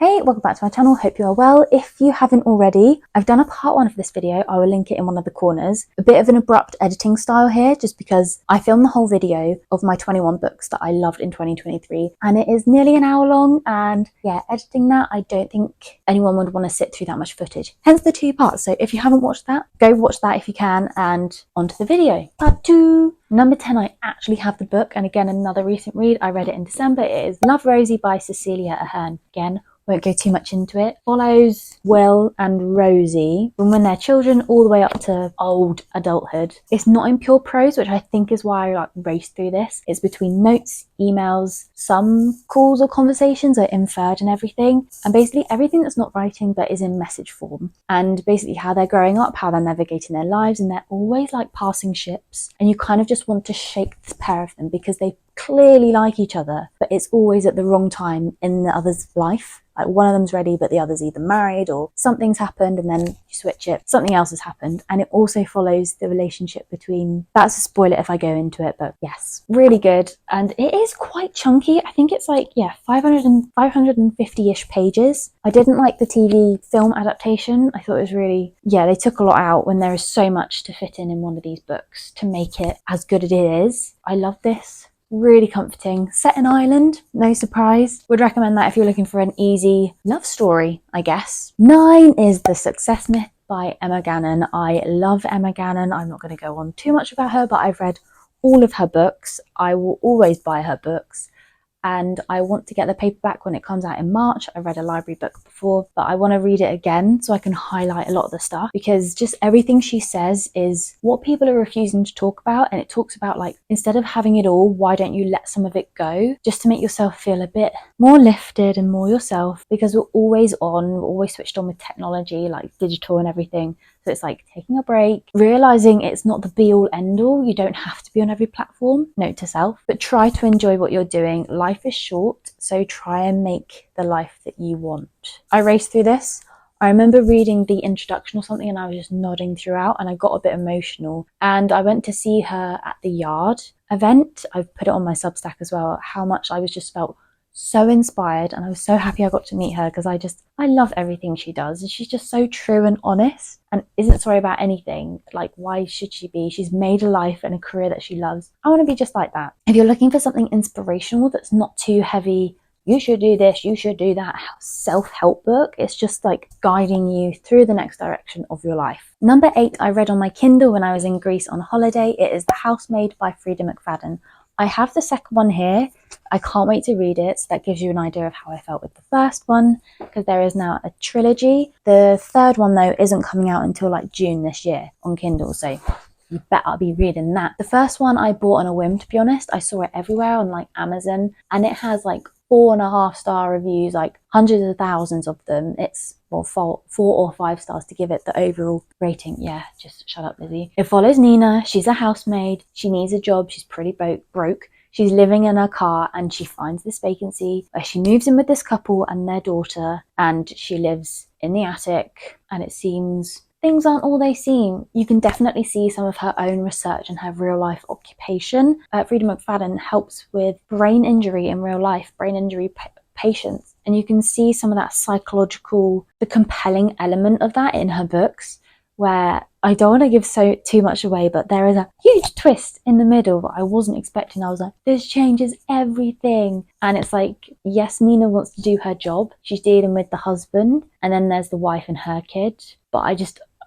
Hey, welcome back to my channel, hope you are well. If you haven't already, I've done a part 1 of this video, I will link it in one of the corners. A bit of an abrupt editing style here, just because I filmed the whole video of my 21 books that I loved in 2023, and it is nearly an hour long, and yeah, editing that, I don't think anyone would want to sit through that much footage. Hence the 2 parts, so if you haven't watched that, go watch that if you can, and onto the video. Part 2. Number 10, I actually have the book, and again, another recent read. I read it in December. It is Love, Rosie by Cecelia Ahern. Again, won't go too much into it. Follows Will and Rosie from when they're children all the way up to old adulthood. It's not in pure prose, which I think is why I raced through this. It's between notes, emails, some calls or conversations are inferred and everything, and basically everything that's not writing but is in message form, and basically how they're growing up, how they're navigating their lives, and they're always like passing ships, and you kind of just want to shake the pair of them because they clearly like each other, but it's always at the wrong time in the other's life. Like one of them's ready, but the other's either married or something's happened, and then you switch it, something else has happened. And it also follows the relationship between, that's a spoiler if I go into it, but yes, really good. And it is quite chunky. I think it's like, yeah, 550-ish pages. I didn't like the TV film adaptation. I thought it was really, yeah, they took a lot out when there is so much to fit in one of these books to make it as good as it is. I love this. Really comforting. Set in Ireland, no surprise. Would recommend that if you're looking for an easy love story, I guess. 9 is The Success Myth by Emma Gannon. I love Emma Gannon. I'm not going to go on too much about her, but I've read all of her books. I will always buy her books, and I want to get the paperback when it comes out in March. I read a library book before, but I want to read it again so I can highlight a lot of the stuff, because just everything she says is what people are refusing to talk about. And it talks about, like, instead of having it all, why don't you let some of it go, just to make yourself feel a bit more lifted and more yourself, because we're always on, we're always switched on with technology, like digital and everything. So it's like taking a break, realizing it's not the be all end all. You don't have to be on every platform, note to self, but try to enjoy what you're doing. Life is short, so try and make the life that you want. I raced through this. I remember reading the introduction or something and I was just nodding throughout, and I got a bit emotional. And I went to see her at the Yard event. I've put it on my Substack as well, how much I was just felt so inspired, and I was so happy I got to meet her, because I love everything she does, and she's just so true and honest and isn't sorry about anything. Like, why should she be? She's made a life and a career that she loves. I want to be just like that. If you're looking for something inspirational that's not too heavy, you should do this, you should do that, self-help book, it's just like guiding you through the next direction of your life. Number 8, I read on my Kindle when I was in Greece on holiday. It is The Housemaid by Freida McFadden. I have the second one here. I can't wait to read it, so that gives you an idea of how I felt with the first one, because there is now a trilogy. The third one, though, isn't coming out until like June this year on Kindle, so you bet I'll be reading that. The first one I bought on a whim, to be honest. I saw it everywhere on like Amazon, and it has like 4.5-star reviews, like hundreds of thousands of them. It's, well, 4 or 5 stars to give it the overall rating. Yeah, just shut up, Lizzie. It follows Nina. She's a housemaid. She needs a job. She's pretty broke. She's living in her car, and she finds this vacancy where she moves in with this couple and their daughter, and she lives in the attic, and it seems things aren't all they seem. You can definitely see some of her own research and her real life occupation. Freida McFadden helps with brain injury in real life, brain injury patients. And you can see some of that psychological, the compelling element of that in her books, where I don't want to give too much away, but there is a huge twist in the middle that I wasn't expecting. I was like, this changes everything. And it's like, yes, Nina wants to do her job. She's dealing with the husband, and then there's the wife and her kid. But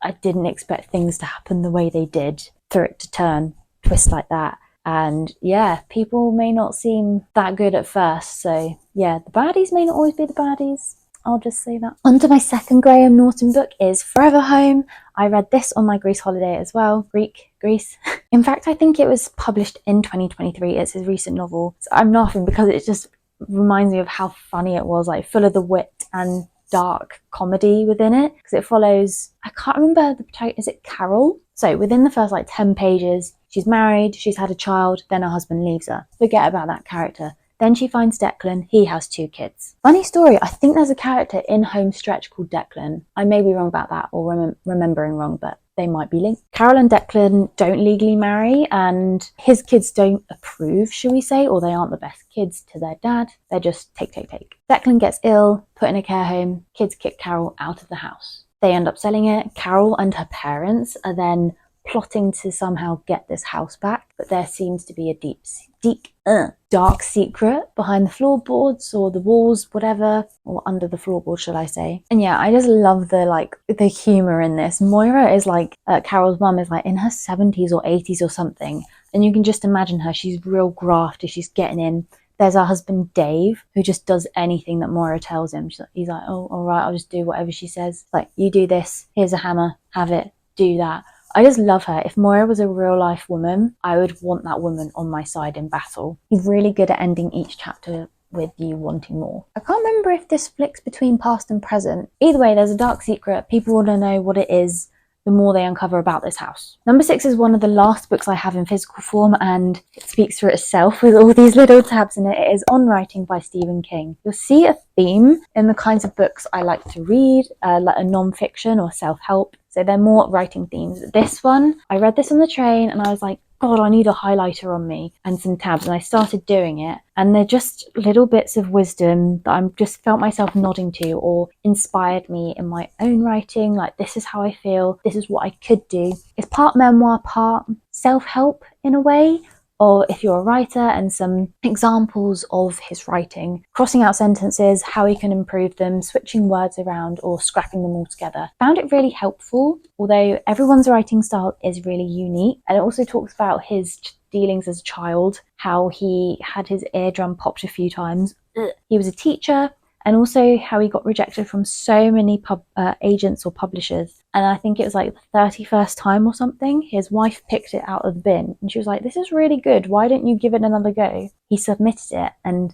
I didn't expect things to happen the way they did, for it to turn, twist like that. And yeah, people may not seem that good at first. So yeah, the baddies may not always be the baddies. I'll just say that. On to my second Graham Norton book is Forever Home. I read this on my Greece holiday as well. Greece. In fact, I think it was published in 2023. It's his recent novel. So I'm laughing because it just reminds me of how funny it was, like full of the wit and dark comedy within it, because it follows, I can't remember the protagonist, is it Carol? So within the first like 10 pages, she's married, she's had a child, then her husband leaves her. Forget about that character. Then she finds Declan. He has 2 kids. Funny story, I think there's a character in Home Stretch called Declan. I may be wrong about that, or remembering wrong, but they might be linked. Carol and Declan don't legally marry, and his kids don't approve, shall we say, or they aren't the best kids to their dad. They're just take. Declan gets ill, put in a care home, kids kick Carol out of the house. They end up selling it. Carol and her parents are then plotting to somehow get this house back, but there seems to be a dark secret behind the floorboards or the walls, whatever, or under the floorboard, should I say. And yeah, I just love the humor in this. Moira is Carol's mum is in her 70s or 80s or something, and you can just imagine her. She's real grafty, she's getting in. There's her husband Dave, who just does anything that Moira tells him. He's like, oh, all right, I'll just do whatever she says. You do this, here's a hammer, have it, do that. I just love her. If Moira was a real life woman, I would want that woman on my side in battle. He's really good at ending each chapter with you wanting more. I can't remember if this flicks between past and present. Either way, there's a dark secret. People want to know what it is the more they uncover about this house. Number 6 is one of the last books I have in physical form, and it speaks for itself with all these little tabs in it. It is On Writing by Stephen King. You'll see a theme in the kinds of books I like to read, like a non-fiction or self-help. So they're more writing themes. This one, I read this on the train and I was like, God, I need a highlighter on me and some tabs. And I started doing it. And they're just little bits of wisdom that I just felt myself nodding to or inspired me in my own writing. This is how I feel. This is what I could do. It's part memoir, part self-help in a way. Or if you're a writer, and some examples of his writing, crossing out sentences, how he can improve them, switching words around or scrapping them all together. Found it really helpful, although everyone's writing style is really unique. And it also talks about his dealings as a child, how he had his eardrum popped a few times. He was a teacher, and also how he got rejected from so many agents or publishers. And I think it was the 31st time or something, his wife picked it out of the bin and she was like, this is really good, why don't you give it another go? He submitted it and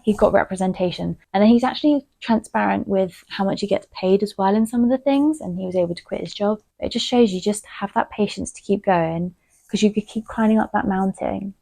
he got representation. And then he's actually transparent with how much he gets paid as well in some of the things, and he was able to quit his job. It just shows you just have that patience to keep going, because you could keep climbing up that mountain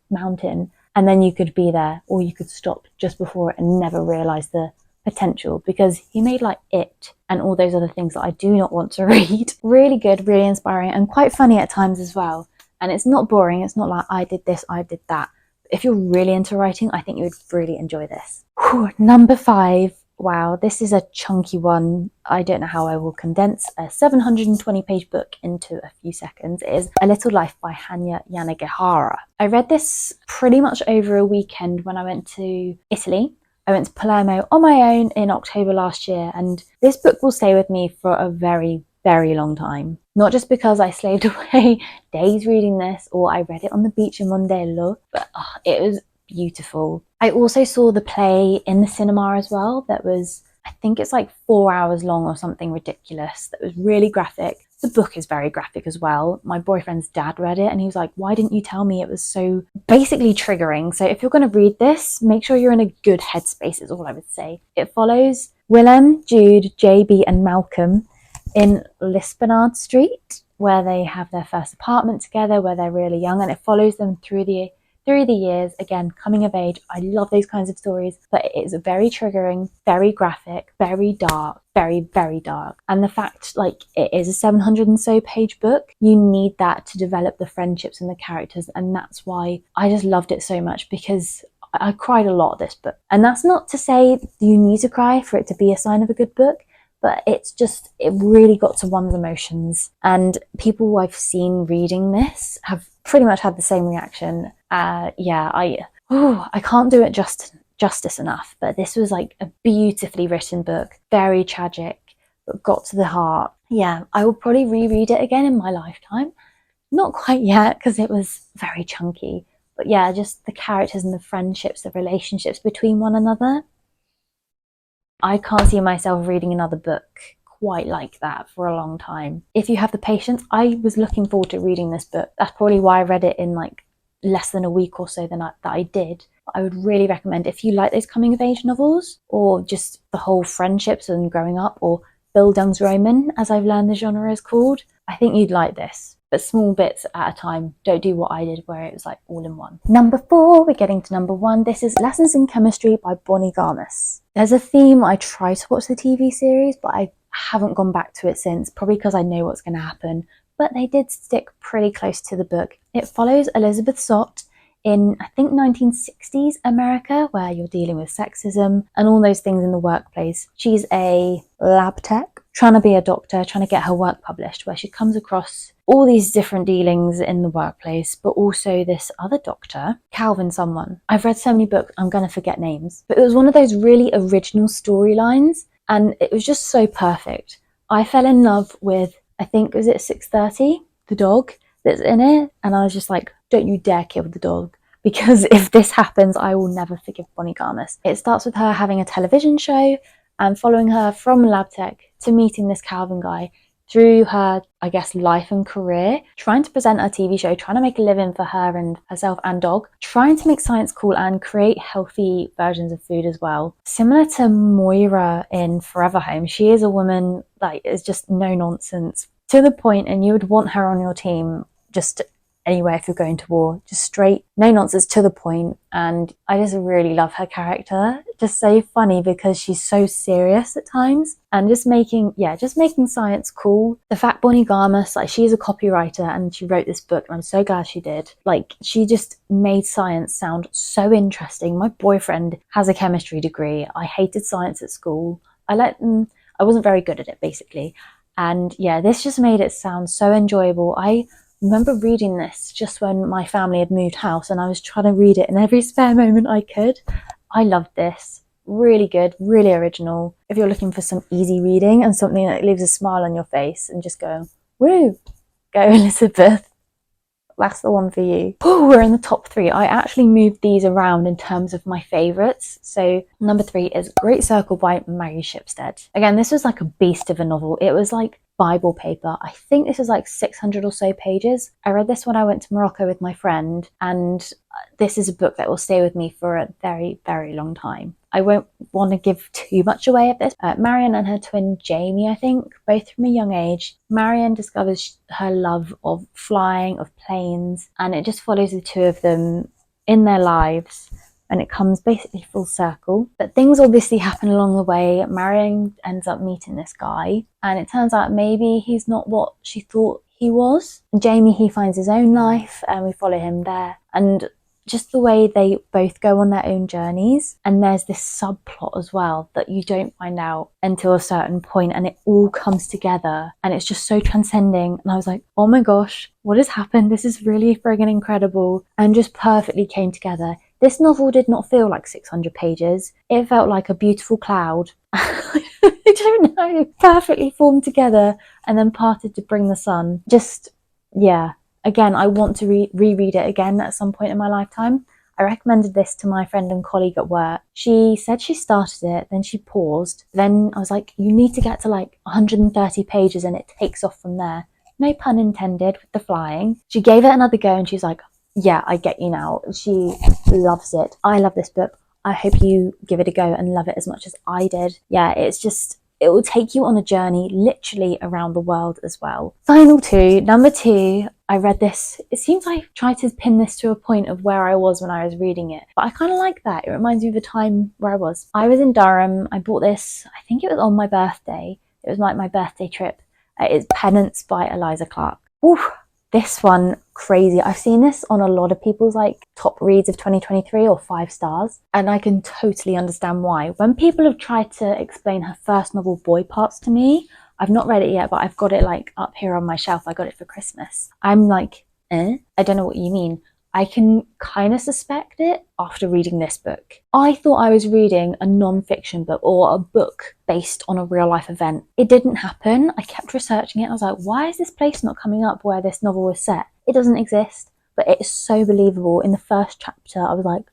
and then you could be there, or you could stop just before it and never realise the potential, because he made It and all those other things that I do not want to read. Really good, really inspiring, and quite funny at times as well. And it's not boring. It's not like I did this, I did that. If you're really into writing, I think you would really enjoy this. Whew, number 5. Wow, this is a chunky one. I don't know how I will condense a 720-page book into a few seconds. It is A Little Life by Hanya Yanagihara. I read this pretty much over a weekend when I went to Italy. I went to Palermo on my own in October last year, and this book will stay with me for a very, very long time. Not just because I slaved away days reading this, or I read it on the beach in Mondello, but it was beautiful. I also saw the play in the cinema as well. That was, I think it's 4 hours long or something ridiculous. That was really graphic. The book is very graphic as well. My boyfriend's dad read it and he was like, why didn't you tell me? It was so basically triggering. So if you're going to read this, make sure you're in a good headspace is all I would say. It follows Willem, Jude, JB and Malcolm in Lispenard Street, where they have their first apartment together, where they're really young, and it follows them through the years, again, coming of age. I love those kinds of stories, but it is very triggering, very graphic, very dark, very, very dark. And the fact it is a 700 and so page book, you need that to develop the friendships and the characters. And that's why I just loved it so much, because I cried a lot this book. And that's not to say you need to cry for it to be a sign of a good book, but it really got to one's emotions. And people I've seen reading this have pretty much had the same reaction. I can't do it justice enough, but this was a beautifully written book, very tragic, but got to the heart. Yeah, I will probably reread it again in my lifetime. Not quite yet, because it was very chunky, but yeah, just the characters and the friendships, the relationships between one another. I can't see myself reading another book quite like that for a long time. If you have the patience, I was looking forward to reading this book. That's probably why I read it in less than a week or so that I did. I would really recommend, if you like those coming of age novels, or just the whole friendships and growing up, or Bildungsroman, as I've learned the genre is called, I think you'd like this. But small bits at a time. Don't do what I did where it was all in one. Number 4, we're getting to number 1. This is Lessons in Chemistry by Bonnie Garmus. There's a theme. I tried to watch the TV series, but I haven't gone back to it since, probably because I know what's going to happen. but they did stick pretty close to the book. It follows Elizabeth Sott in, I think, 1960s America, where you're dealing with sexism and all those things in the workplace. She's a lab tech, trying to be a doctor, trying to get her work published, where she comes across all these different dealings in the workplace, but also this other doctor, Calvin someone. I've read so many books, I'm going to forget names. But it was one of those really original storylines, and it was just so perfect. I fell in love with, I think, was it 6:30, the dog that's in it? And I was just like, don't you dare kill the dog, because if this happens, I will never forgive Bonnie Garmus. It starts with her having a television show and following her from lab tech to meeting this Calvin guy through her, I guess, life and career, trying to present her TV show, trying to make a living for her and herself and dog, trying to make science cool and create healthy versions of food as well. Similar to Moira in Forever Home, she is a woman that is just no nonsense to the point, and you would want her on your team just anywhere if you're going to war. Just straight, no nonsense, to the point. And I just really love her character. Just so funny because she's so serious at times, and just making science cool. The fact Bonnie Garmus, like, she's a copywriter and she wrote this book, and I'm so glad she did. Like, she just made science sound so interesting. My boyfriend has a chemistry degree. I hated science at school. I wasn't very good at it, basically. And yeah, this just made it sound so enjoyable. I remember reading this just when my family had moved house, and I was trying to read it in every spare moment I could. I loved this. Really good, really original. If you're looking for some easy reading and something that leaves a smile on your face and just go, woo, go Elizabeth. That's the one for you. Oh, we're in the top 3. I actually moved these around in terms of my favourites. So number 3 is Great Circle by Maggie Shipstead. Again, this was like a beast of a novel. It was like Bible paper. I think this is like 600 or so pages. I read this when I went to Morocco with my friend, and this is a book that will stay with me for a very, very long time. I won't want to give too much away of this. Marion and her twin Jamie, I think, both from a young age. Marion discovers her love of flying, of planes, and it just follows the two of them in their lives, and it comes basically full circle. But things obviously happen along the way. Marion ends up meeting this guy, and it turns out maybe he's not what she thought he was. And Jamie, he finds his own life, and we follow him there. And just the way they both go on their own journeys. And there's this subplot as well that you don't find out until a certain point, and it all comes together, and it's just so transcending. And I was like, oh my gosh, what has happened? This is really friggin' incredible, and just perfectly came together. This novel did not feel like 600 pages. It felt like a beautiful cloud. I don't know, perfectly formed together and then parted to bring the sun. Just, yeah. Again, I want to reread it again at some point in my lifetime. I recommended this to my friend and colleague at work. She said she started it, then she paused. Then I was like, you need to get to like 130 pages and it takes off from there. No pun intended with the flying. She gave it another go and she's like, yeah, I get you now. She loves it. I love this book. I hope you give it a go and love it as much as I did. Yeah, it's just, it will take you on a journey literally around the world as well. Final 2, number 2, I read this. It seems I tried to pin this to a point of where I was when I was reading it, but I kind of like that. It reminds me of the time where I was. I was in Durham. I bought this, I think it was on my birthday. It was like my birthday trip. It's Penance by Eliza Clark. Ooh, this one, crazy. I've seen this on a lot of people's like top reads of 2023 or 5 stars, and I can totally understand why. When people have tried to explain her first novel, Boy Parts, to me, I've not read it yet, but I've got it like up here on my shelf. I got it for Christmas. I'm like, I don't know what you mean. I can kind of suspect it after reading this book. I thought I was reading a non-fiction book or a book based on a real life event. It didn't happen. I kept researching it. I was like, why is this place not coming up where this novel was set? It doesn't exist, but it is so believable. In the first chapter, I was like,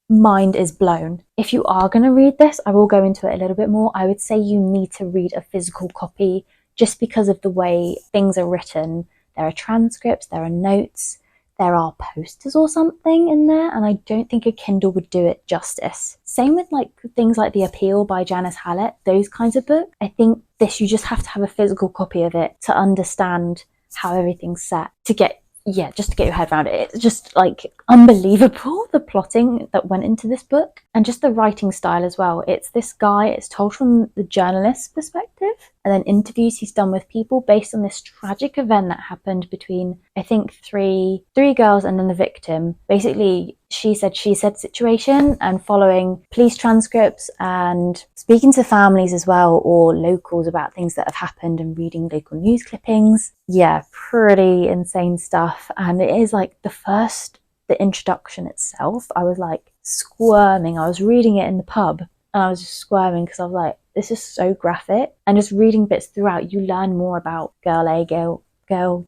mind is blown. If you are going to read this, I will go into it a little bit more. I would say you need to read a physical copy just because of the way things are written. There are transcripts, there are notes, there are posters or something in there, and I don't think a Kindle would do it justice. Same with like things like The Appeal by Janice Hallett, those kinds of books. I think this, you just have to have a physical copy of it to understand how everything's set, just to get your head around it. It's just like unbelievable, the plotting that went into this book, and just the writing style as well. It's this guy, it's told from the journalist's perspective. narrative and then interviews he's done with people based on this tragic event that happened between, I think, three girls and then the victim. Basically, she said situation, and following police transcripts and speaking to families as well, or locals, about things that have happened and reading local news clippings. Yeah, pretty insane stuff. And it is like the introduction itself, I was like squirming. I was reading it in the pub and I was just squirming because I was like, this is so graphic. And just reading bits throughout, you learn more about girl A, girl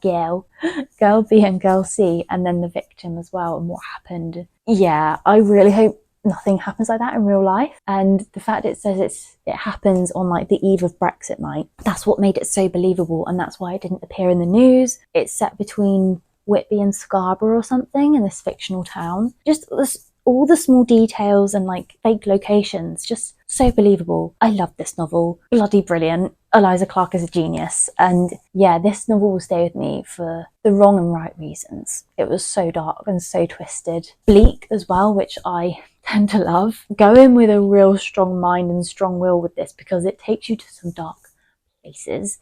B and girl C, and then the victim as well and what happened. Yeah, I really hope nothing happens like that in real life. And the fact it says it happens on like the eve of Brexit night, that's what made it so believable, and that's why it didn't appear in the news. It's set between Whitby and Scarborough or something in this fictional town. Just all the small details and like fake locations, just so believable. I love this novel. Bloody brilliant. Eliza Clark is a genius. And yeah, this novel will stay with me for the wrong and right reasons. It was so dark and so twisted. Bleak as well, which I tend to love. Go in with a real strong mind and strong will with this because it takes you to some dark places.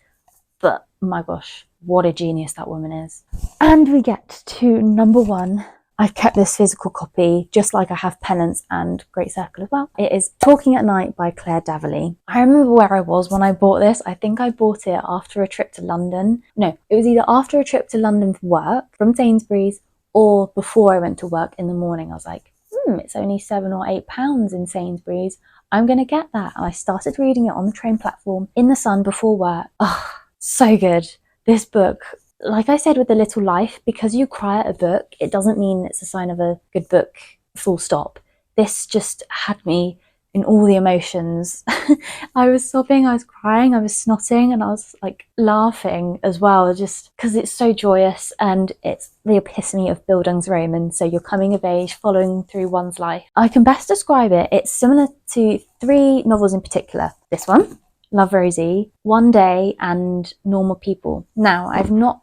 But my gosh, what a genius that woman is. And we get to number 1. I've kept this physical copy, just like I have Penance and Great Circle as well. It is Talking at Night by Claire Daverley. I remember where I was when I bought this. I think I bought it after a trip to London. No, it was either after a trip to London for work from Sainsbury's or before I went to work in the morning. I was like, it's only £7 or £8 in Sainsbury's. I'm going to get that. And I started reading it on the train platform in the sun before work. Oh, so good. This book, like I said with The Little Life, because you cry at a book, it doesn't mean it's a sign of a good book, full stop. This just had me in all the emotions. I was sobbing, I was crying, I was snotting, and I was like laughing as well, just because it's so joyous and it's the epitome of Bildungsroman. So you're coming of age, following through one's life. I can best describe it. It's similar to 3 novels in particular. This one, Love Rosie, One Day, and Normal People. Now,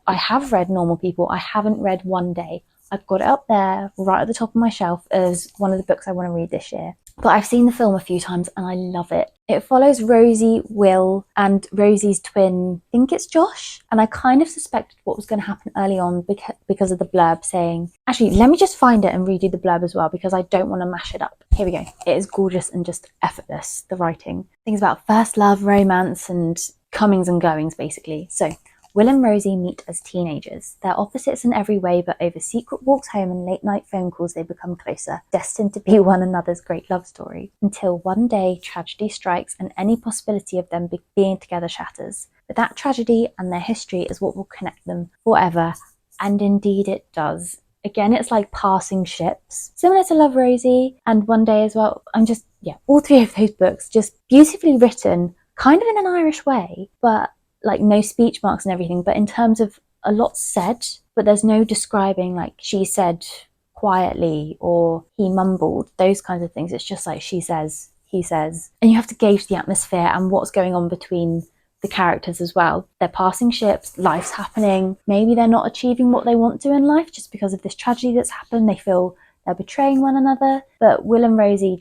I have read Normal People. I haven't read One Day. I've got it up there right at the top of my shelf as one of the books I want to read this year. But I've seen the film a few times and I love it. It follows Rosie, Will, and Rosie's twin, I think it's Josh. And I kind of suspected what was going to happen early on because of the blurb saying... Actually, let me just find it and read you the blurb as well because I don't want to mash it up. Here we go. It is gorgeous and just effortless, the writing. Things about first love, romance, and comings and goings, basically. So... Will and Rosie meet as teenagers. They're opposites in every way, but over secret walks home and late-night phone calls they become closer, destined to be one another's great love story. Until one day, tragedy strikes and any possibility of them being together shatters. But that tragedy and their history is what will connect them forever, and indeed it does. Again, it's like passing ships. Similar to Love Rosie and One Day as well. All 3 of those books, just beautifully written, kind of in an Irish way, but like no speech marks and everything, but in terms of a lot said, but there's no describing like she said quietly or he mumbled, those kinds of things. It's just like she says, he says, and you have to gauge the atmosphere and what's going on between the characters as well. They're passing ships, life's happening, maybe they're not achieving what they want to in life just because of this tragedy that's happened. They feel they're betraying one another. But Will and Rosie,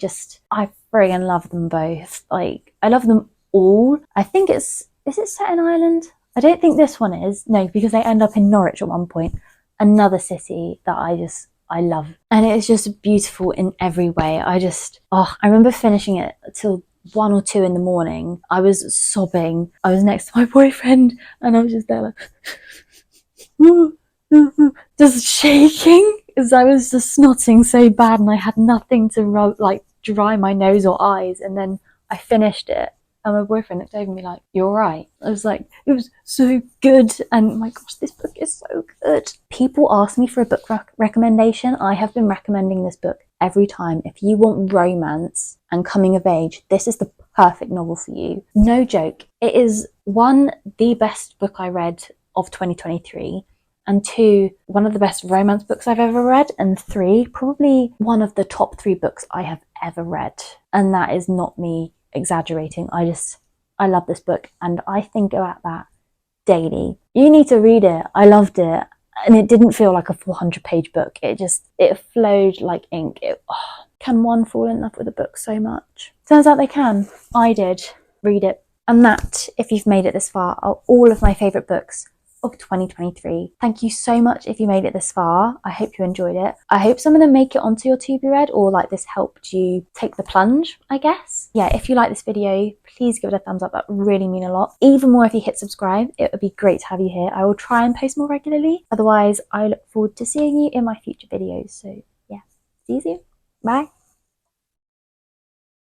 I friggin' love them both. Like, I love them all. I think is it set in Ireland? I don't think this one is. No, because they end up in Norwich at one point. Another city that I love. And it is just beautiful in every way. I remember finishing it till 1 or 2 in the morning. I was sobbing. I was next to my boyfriend and I was just there like, just shaking because I was just snotting so bad and I had nothing to dry my nose or eyes. And then I finished it. And my boyfriend looked over me like, "You're all right?" I was like, it was so good. And my gosh, this book is so good. People ask me for a book recommendation. I have been recommending this book every time. If you want romance and coming of age, this is the perfect novel for you. No joke. It is 1, the best book I read of 2023. And 2, one of the best romance books I've ever read. And 3, probably one of the top 3 books I have ever read. And that is not me exaggerating. I love this book and I think about that daily. You need to read it. I loved it and it didn't feel like a 400-page book. It flowed like ink. Can one fall in love with a book so much? Turns out they can. I did. Read it. And that, if you've made it this far, are all of my favourite books of 2023. Thank you so much if you made it this far. I hope you enjoyed it. I hope some of them make it onto your to be read, or like this helped you take the plunge, I guess. Yeah, if you like this video, please give it a thumbs up. That would really mean a lot. Even more if you hit subscribe. It would be great to have you here. I will try and post more regularly. Otherwise, I look forward to seeing you in my future videos. So yeah, see you soon. Bye.